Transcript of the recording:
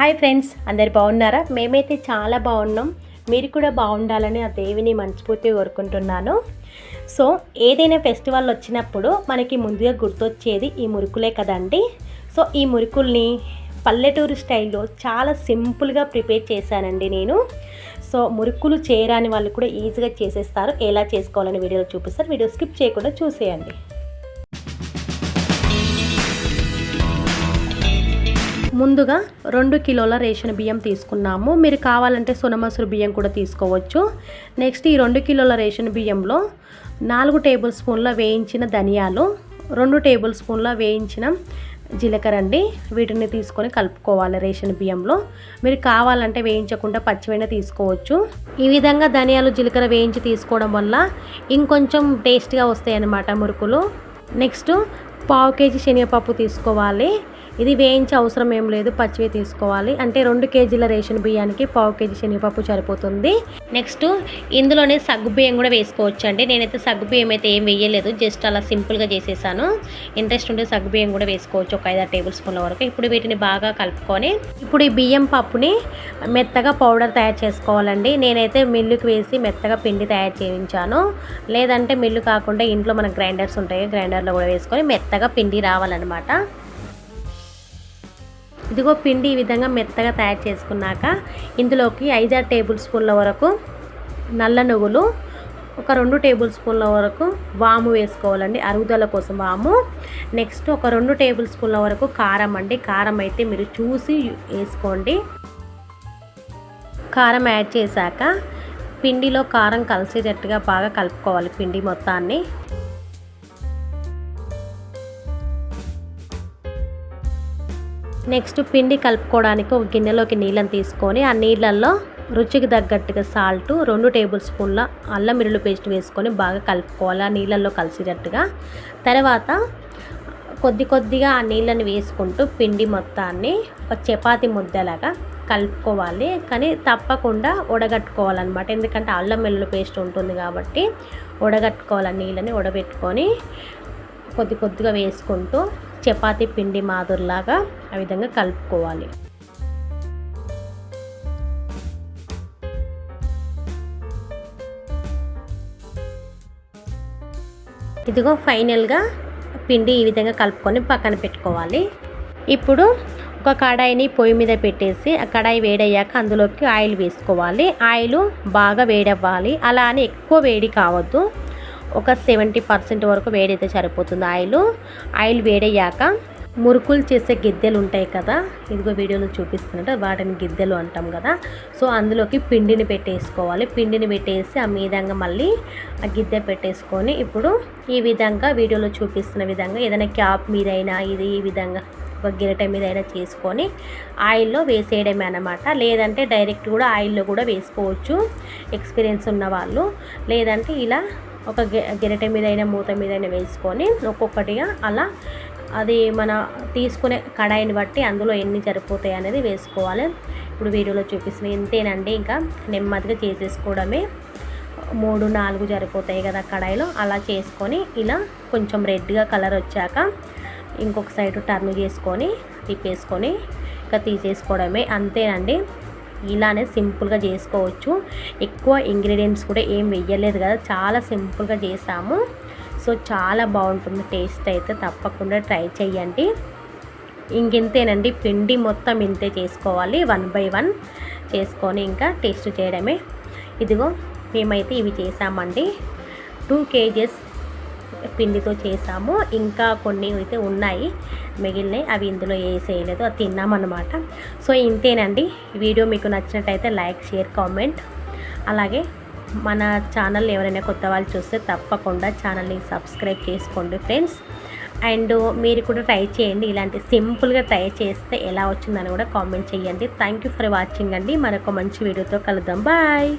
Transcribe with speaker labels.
Speaker 1: Hi friends, అందరు బాగున్నారా? మేమైతే చాలా బాగున్నాం. మీరు కూడా బాగుండాలని ఆ దేవిని మనస్ఫూర్తిగా కోరుకుంటున్నాను. సో ఏదైనా ఫెస్టివల్ వచ్చినప్పుడు మనకి ముందుగా గుర్తొచ్చేది ఈ మురుకులే కదండి. సో ఈ మురుకుల్ని పల్లెటూరు స్టైల్లో చాలా సింపుల్గా ప్రిపేర్ చేశానండి నేను. సో మురుకులు చేయరాని వాళ్ళు కూడా ఈజీగా చేసేస్తారు. ఎలా చేసుకోవాలని వీడియోలో చూపిస్తారు. వీడియో స్కిప్ చేయకుండా చూసేయండి. ముందుగా 2 కిలోల రేషన్ బియ్యం తీసుకున్నాము. మీరు కావాలంటే సోనమసూరు బియ్యం కూడా తీసుకోవచ్చు. నెక్స్ట్ ఈ 2 కిలోల రేషన్ బియ్యంలో 4 టేబుల్ స్పూన్ల వేయించిన ధనియాలు, 2 టేబుల్ స్పూన్ల వేయించిన జీలకర్ర అండి. వీటిని తీసుకొని కలుపుకోవాలి రేషన్ బియ్యంలో. మీరు కావాలంటే వేయించకుండా పచ్చివైనా తీసుకోవచ్చు. ఈ విధంగా ధనియాలు జీలకర్ర వేయించి తీసుకోవడం వల్ల ఇంకొంచెం టేస్ట్గా వస్తాయి అన్నమాట మురుకులు. నెక్స్ట్ 1/2 కేజీ శనగపప్పు తీసుకోవాలి. ఇది వేయించే అవసరం ఏం లేదు, పచ్చివే తీసుకోవాలి. అంటే 2 కేజీల రేషన్ బియ్యానికి 1/2 కేజీ శనగపప్పు సరిపోతుంది. నెక్స్ట్ ఇందులోనే సగ్గు బియ్యం కూడా వేసుకోవచ్చు అండి. నేనైతే సగ్గు బియ్యం అయితే ఏం వేయలేదు, జస్ట్ అలా సింపుల్గా చేసేసాను. ఇంట్రెస్ట్ ఉంటే సగ్గు బియ్యం కూడా వేసుకోవచ్చు, ఒక 5-6 టేబుల్ స్పూన్ల వరకు. ఇప్పుడు వీటిని బాగా కలుపుకొని ఇప్పుడు ఈ బియ్యం పప్పుని మెత్తగా పౌడర్ తయారు చేసుకోవాలండి. నేనైతే మిల్లుకి వేసి మెత్తగా పిండి తయారు చేయించాను. లేదంటే మిల్లు కాకుండా ఇంట్లో మన గ్రైండర్స్ ఉంటాయి, గ్రైండర్లో కూడా వేసుకొని మెత్తగా పిండి రావాలన్నమాట. ఇదిగో పిండి ఈ విధంగా మెత్తగా తయారు చేసుకున్నాక ఇందులోకి 5-6 టేబుల్ స్పూన్ల వరకు నల్ల నువ్వులు, ఒక 2 టేబుల్ స్పూన్ల వరకు వాము వేసుకోవాలండి, అరుగుదల కోసం వాము. నెక్స్ట్ ఒక 2 టేబుల్ స్పూన్ల వరకు కారం అండి. కారం అయితే మీరు చూసి వేసుకోండి. కారం యాడ్ చేశాక పిండిలో కారం కలిసేటట్టుగా బాగా కలుపుకోవాలి పిండి మొత్తాన్ని. నెక్స్ట్ పిండి కలుపుకోవడానికి ఒక గిన్నెలోకి నీళ్ళని తీసుకొని ఆ నీళ్ళల్లో రుచికి తగ్గట్టుగా సాల్ట్, 2 టేబుల్ స్పూన్ల అల్లం వెల్లుల్లి పేస్ట్ వేసుకొని బాగా కలుపుకోవాలి ఆ నీళ్ళల్లో కలిసేటట్టుగా. తర్వాత కొద్దిగా ఆ నీళ్ళని వేసుకుంటూ పిండి మొత్తాన్ని ఒక చపాతీ ముద్దలాగా కలుపుకోవాలి. కానీ తప్పకుండా వడగట్టుకోవాలన్నమాట, ఎందుకంటే అల్లం వెల్లుల్లి పేస్ట్ ఉంటుంది కాబట్టి వడగట్టుకోవాలి. నీళ్ళని వడబెట్టుకొని కొద్దిగా వేసుకుంటూ చపాతీ పిండి మాదిరిలాగా ఆ విధంగా కలుపుకోవాలి. ఇదిగో ఫైనల్గా పిండి ఈ విధంగా కలుపుకొని పక్కన పెట్టుకోవాలి. ఇప్పుడు ఒక కడాయిని పొయ్యి మీద పెట్టేసి ఆ కడాయి వేడయ్యాక అందులోకి ఆయిల్ వేసుకోవాలి. ఆయిల్ బాగా వేడవ్వాలి, అలా అని ఎక్కువ వేడి కావద్దు. ఒక 70% వరకు వేడైతే సరిపోతుంది. ఆయిల్ వేడయ్యాక మురుకులు చేసే గిద్దెలు ఉంటాయి కదా, ఇదిగో వీడియోలో చూపిస్తున్నట్టు వాటిని గిద్దెలు అంటాం కదా. సో అందులోకి పిండిని పెట్టేసుకోవాలి. పిండిని పెట్టేసి ఆ మీదంగా మళ్ళీ ఆ గిద్దె పెట్టేసుకొని ఇప్పుడు ఈ విధంగా వీడియోలో చూపిస్తున్న విధంగా ఏదైనా క్యాప్ మీదైనా ఈ విధంగా ఒక గిరట మీద అయినా చేసుకొని ఆయిల్లో వేసేయడమే అన్నమాట. లేదంటే డైరెక్ట్ కూడా ఆయిల్లో కూడా వేసుకోవచ్చు ఎక్స్పీరియన్స్ ఉన్న వాళ్ళు. లేదంటే ఇలా ఒక గిరట మీద అయినా మూత మీద అయినా వేసుకొని ఒక్కొక్కటిగా అలా అది మన తీసుకునే కడాయిని బట్టి అందులో ఎన్ని సరిపోతాయి అనేది వేసుకోవాలి. ఇప్పుడు వీడియోలో చూపిస్తున్నాయి ఇంతేనండి. ఇంకా నెమ్మదిగా చేసేసుకోవడమే. 3-4 సరిపోతాయి కదా కడాయిలో. అలా చేసుకొని ఇలా కొంచెం రెడ్గా కలర్ వచ్చాక ఇంకొక సైడ్ టర్న్ చేసుకొని తిప్పేసుకొని ఇంకా తీసేసుకోవడమే, అంతేనండి. ఇలానే సింపుల్గా చేసుకోవచ్చు. ఎక్కువ ఇంగ్రీడియంట్స్ కూడా ఏం వేయలేదు కదా, చాలా సింపుల్గా చేసాము. సో చాలా బాగుంటుంది టేస్ట్ అయితే, తప్పకుండా ట్రై చేయండి. ఇంకెంతేనండి, పిండి మొత్తం ఇంతే చేసుకోవాలి. 1 by 1 చేసుకొని ఇంకా టేస్ట్ చేయడమే. ఇదిగో మేమైతే ఇవి చేసామండి. 2 kgs పిండితో చేసాము. ఇంకా కొన్ని అయితే ఉన్నాయి మిగిలినవి, అవి ఇందులో వేసేయలేదు, అది తిన్నామన్నమాట. సో ఇంతేనండి. వీడియో మీకు నచ్చినట్టయితే లైక్, షేర్, కామెంట్. అలాగే మన ఛానల్ ఎవరైనా కొత్త వాళ్ళు చూస్తే తప్పకుండా ఛానల్ని సబ్స్క్రైబ్ చేసుకోండి ఫ్రెండ్స్. అండ్ మీరు కూడా ట్రై చేయండి, ఇలాంటి సింపుల్గా ట్రై చేస్తే ఎలా వచ్చిందని కూడా కామెంట్ చేయండి. థ్యాంక్ యూ ఫర్ వాచింగ్ అండి. మరొక మంచి వీడియోతో కలుద్దాం. బాయ్.